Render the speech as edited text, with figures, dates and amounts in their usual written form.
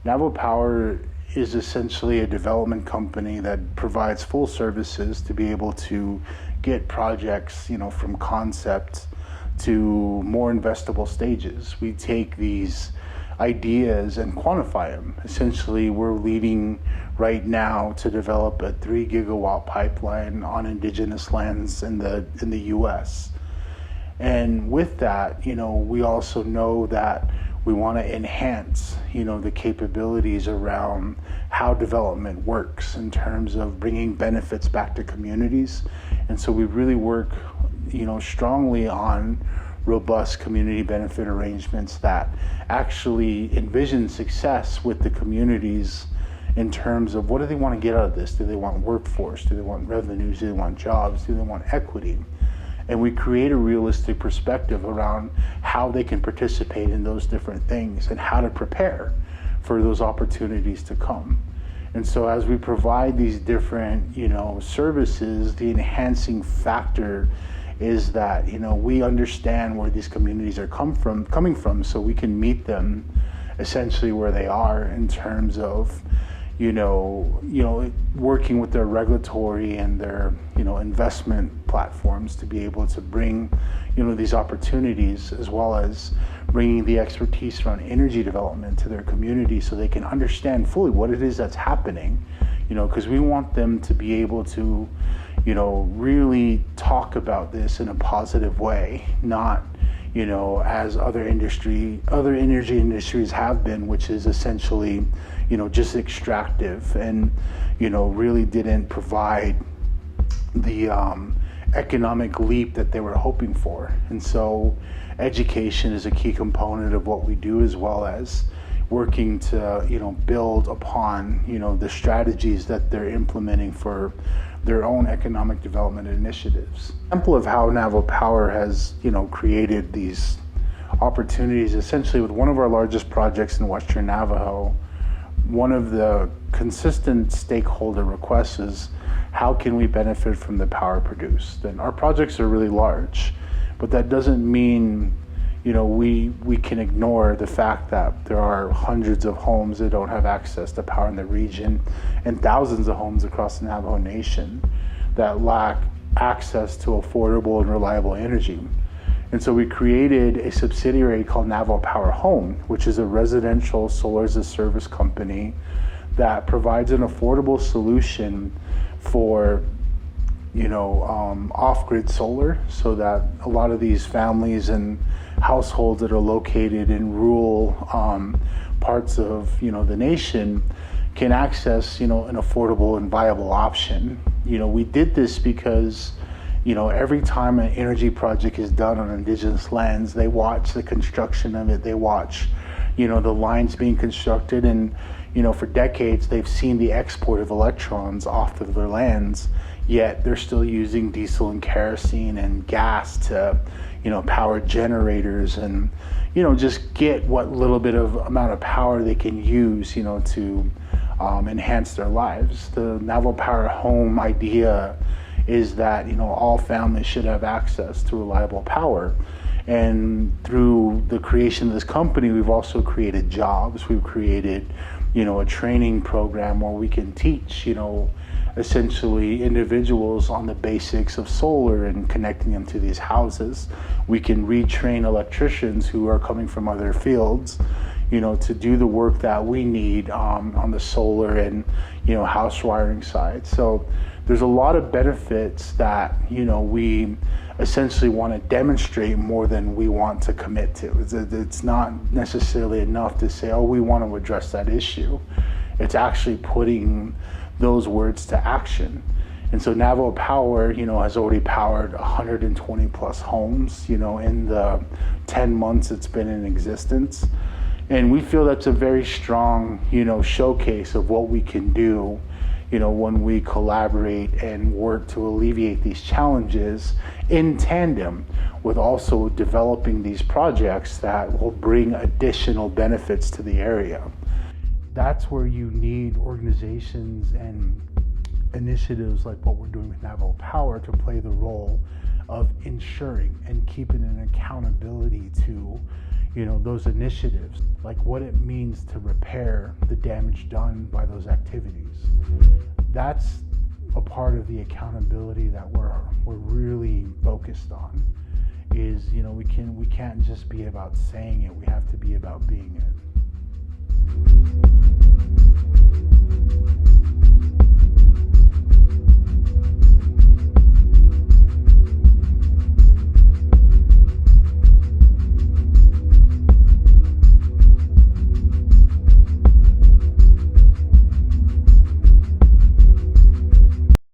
Navajo Power is essentially a development company that provides full services to be able to get projects, from concept to more investable stages. We take these ideas and quantify them. Essentially, we're leading right now to develop a 3 gigawatt pipeline on indigenous lands in the US. And with that, we also know that we want to enhance, the capabilities around how development works in terms of bringing benefits back to communities. And so we really work, strongly on robust community benefit arrangements that actually envision success with the communities in terms of what do they want to get out of this? Do they want workforce? Do they want revenues? Do they want jobs? Do they want equity? And we create a realistic perspective around how they can participate in those different things and how to prepare for those opportunities to come. And so as we provide these different, services, the enhancing factor is that, we understand where these communities are coming from, so we can meet them essentially where they are in terms of, working with their regulatory and their, investment platforms to be able to bring, these opportunities, as well as bringing the expertise around energy development to their community so they can understand fully what it is that's happening, because we want them to be able to, really talk about this in a positive way, not, as other energy industries have been, which is essentially, just extractive and, really didn't provide the economic leap that they were hoping for. And so education is a key component of what we do, as well as working to, build upon, the strategies that they're implementing for their own economic development initiatives. Example of how Navajo Power has, created these opportunities, essentially with one of our largest projects in Western Navajo. One of the consistent stakeholder requests is, how can we benefit from the power produced? And our projects are really large, but that doesn't mean, we can ignore the fact that there are hundreds of homes that don't have access to power in the region, and thousands of homes across the Navajo Nation that lack access to affordable and reliable energy. And so we created a subsidiary called Navajo Power Home, which is a residential solar as a service company that provides an affordable solution for, off-grid solar, so that a lot of these families and households that are located in rural parts of, the nation can access, an affordable and viable option. We did this because, every time an energy project is done on indigenous lands, they watch the construction of it, they watch, the lines being constructed, and, for decades they've seen the export of electrons off of their lands, yet they're still using diesel and kerosene and gas to, power generators and, just get what little bit of amount of power they can use, to enhance their lives. The Navajo Power Home idea is that, all families should have access to reliable power. And through the creation of this company, we've also created jobs. We've created, a training program where we can teach, essentially individuals on the basics of solar and connecting them to these houses. We can retrain electricians who are coming from other fields, to do the work that we need on the solar and, house wiring side. So there's a lot of benefits that, we essentially want to demonstrate more than we want to commit to. It's not necessarily enough to say, oh, we want to address that issue. It's actually putting those words to action. And so Navajo Power, has already powered 120 plus homes, in the 10 months it's been in existence. And we feel that's a very strong, showcase of what we can do, when we collaborate and work to alleviate these challenges in tandem with also developing these projects that will bring additional benefits to the area. That's where you need organizations and initiatives like what we're doing with Navajo Power to play the role of ensuring and keeping an accountability to, those initiatives, like what it means to repair the damage done by those activities. That's a part of the accountability that we're really focused on. Is we can't just be about saying it, we have to be about being it.